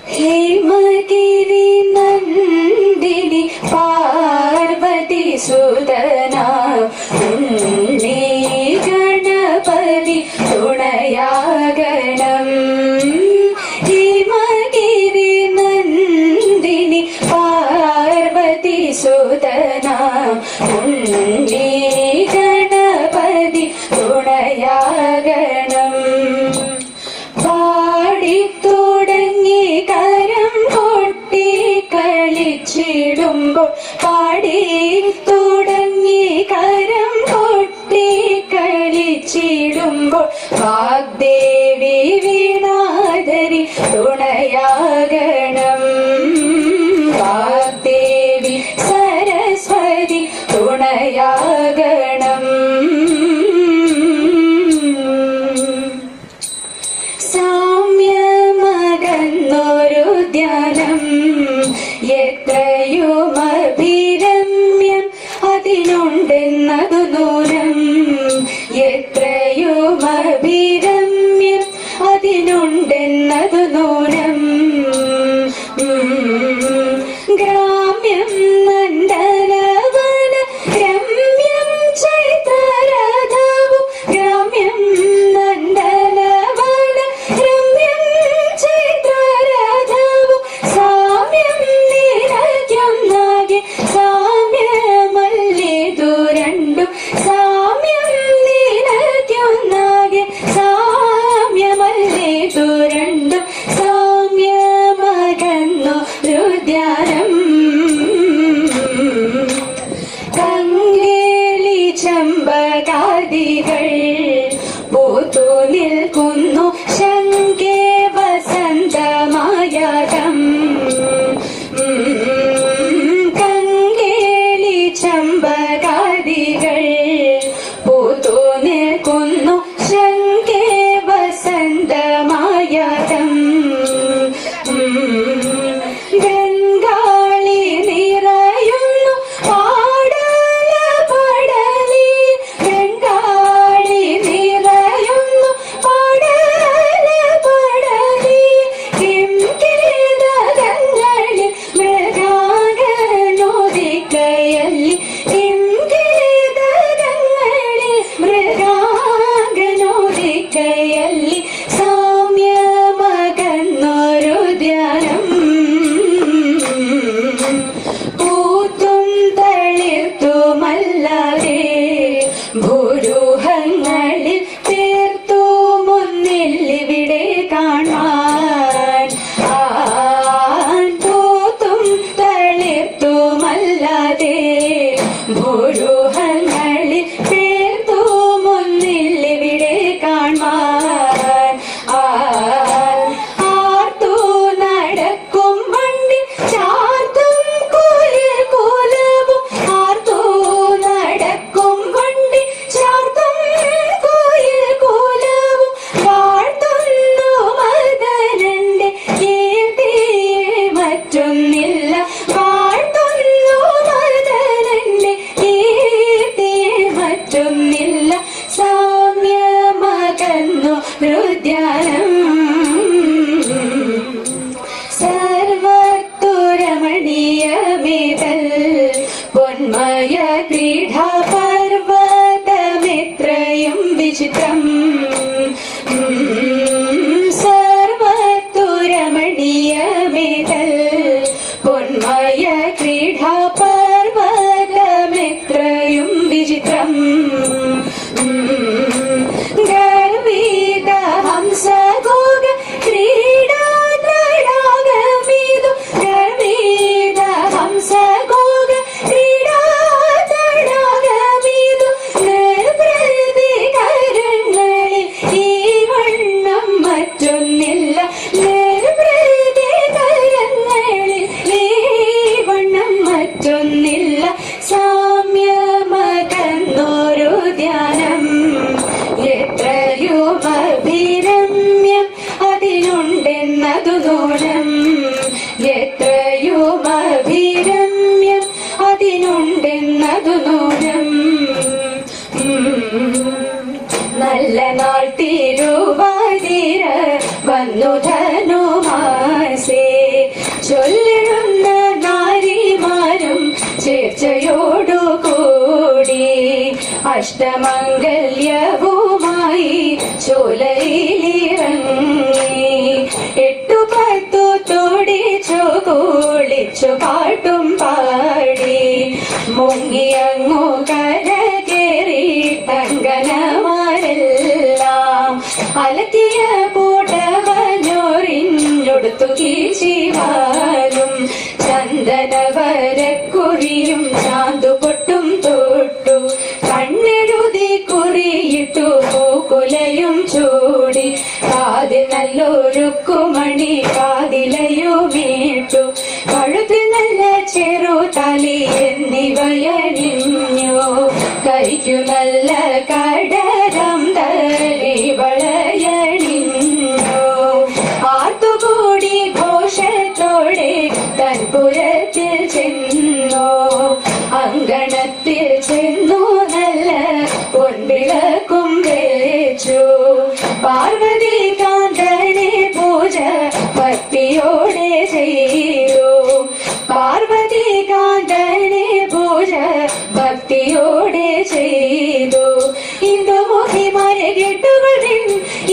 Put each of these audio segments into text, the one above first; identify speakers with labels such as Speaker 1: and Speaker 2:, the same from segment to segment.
Speaker 1: हेमगिरि नन्दिनि पार्वती सुदना उन्नी गणपति तुणयागणम् हेमगिरि नन्दिनि पार्वती सुदना उन्नी गणपति तुणयागणम् പാടിത്തുടങ്ങി കരം കൊട്ടി കളിച്ചിടുമ്പോൾ പാടിത്തുടങ്ങി കരം കൊട്ടി കളിച്ചിടുമ്പോൾ വാഗ്ദേവി വീണാധരി തുണയാകണം വാഗ്ദേവി സരസ്വതി തുണയാകണം സാമ്യമകന്നൊരു ധ്യാനം എത്രയുമഭിരമ്യം അതിനുണ്ടെന്നതു നൂനം എത്രയുമഭിരമ്യം അതിനുണ്ടെന്നതു നൂനം ഗ്രാമ്യം നന്ദനവന രമ്യം ചൈതരഥവും ഗ്രാമ്യം നന്ദനവന രമ്യം ചൈതരഥവും സാമ്യം നിറയ്ക്കുന്നതാകെ സാമ്യമല്ലിതു രണ്ടും അഷ്ടമംഗല്യവുമായി ചോലയിലിറങ്ങി 8-10 തോടിച്ചു കുളിച്ചു പാട്ടും പാടി മുങ്ങിയങ്ങു കരകേറി തങ്കനമാരെല്ലാം അലത്തിയ പൂട്ടവഞ്ഞൊറിഞ്ഞൊടുത്തു കീച്ചിവാലും ചന്ദനവരക്കുറിയും ചാന്തുപൊട്ടും തൊട്ടു കണ്ണെഴുതി കുറിയിട്ടു പൂക്കുലയും ചൂടി കാതിൽ നല്ലൊരുക്കുമണി കാതിലയുമീട്ടു കഴുത്തിൽ നല്ല ചെറുതലി എന്നിവയണിഞ്ഞു കൈക്കു നല്ല കടരം തലി വളയണിഞ്ഞു ആർത്തുകൂടി ഘോഷത്തോടെ തൻപുരത്തിൽ ചെന്നു അങ്കണത്തിൽ ചെന്നു നല്ല പൊൻവിളക്കും വെച്ചു പാർവതി കാന്തനെ പൂജ ഭക്തിയോടെ ചെയ്തു പാർവതി കാന്തനെ പൂജ ഭക്തിയോടെ ചെയ്തു ഇന്ദുമുഖിമാരെ കെട്ടുകളിൽ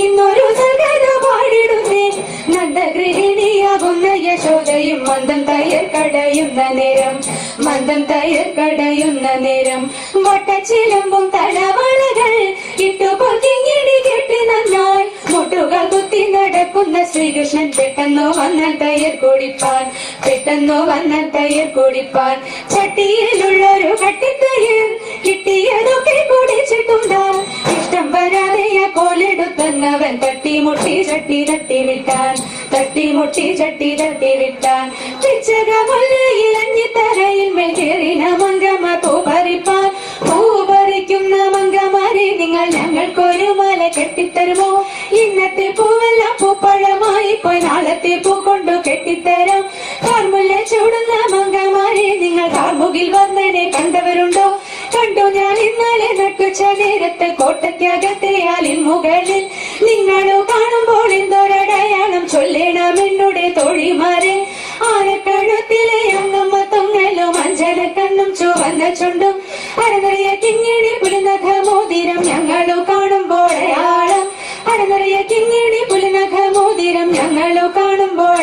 Speaker 1: ഇന്നൊരു സകല പാടിടുന്നേ നന്ദഗൃഹിണിയാകുന്ന യശോദയും മന്ദം തയ്യർ കടയുന്ന നേരം വട്ടച്ചിലമ്പും തലവളകൾ ഇട്ടുപൊതിങ്ങിടി കെട്ടി നന്നായി മുട്ടുകൾ കുത്തി നടക്കുന്ന ശ്രീകൃഷ്ണൻ പെട്ടെന്നു വന്ന തയ്യർ കുടിപ്പാൻ ചട്ടിയിലുള്ളൊരു കട്ടിത്തയ്യൽ കിട്ടിയതൊക്കെ കുടിച്ചിട്ടുണ്ടാ ഇഷ്ടം വരാതെ ആ കോലെടുത്തന്നവൻ തട്ടിമുട്ടി ചട്ടി വിട്ടാൻ ഇളഞ്ഞിത്തറയിൽ മേലിന മംഗമ പൂപറിക്കുന്ന മംഗമാരെ നിങ്ങൾ ഞങ്ങൾക്കൊരു മാല കെട്ടിത്തരുമോ ഇന്നത്തെ പൂവെല്ലാം പൂപ്പഴമായി പോയി നാളത്തെ പൂ കൊണ്ടു കെട്ടിത്തരാം കാർമുല്ല ചൂടുന്ന മംഗമാരെ നിങ്ങൾ കാർമുകിൽ വന്നനെ കണ്ടവരുണ്ടോ കണ്ടു ഞാൻ ഇന്നലെ നട്ടുച്ച നേരത്തെ കോട്ടയ്ക്കകത്തെയാലിൻ മുകളിൽ നിങ്ങളോ കാണുമ്പോൾ എന്തൊരടയാളം ചൊല്ലണം എന്നോട് തോഴിമാരെ ആനക്കഴുത്തിലെ അമ്മ തൊങ്ങലോ മഞ്ചല കണ്ണും ചുവന്ന ചുണ്ടും അരനിറയ കിങ്ങിണി പുലിനഖ മോതിരം ഞങ്ങളോ കാണുമ്പോൾ അരനിറയ കിങ്ങിണി പുലിനഖ മോതിരം ഞങ്ങളോ കാണുമ്പോൾ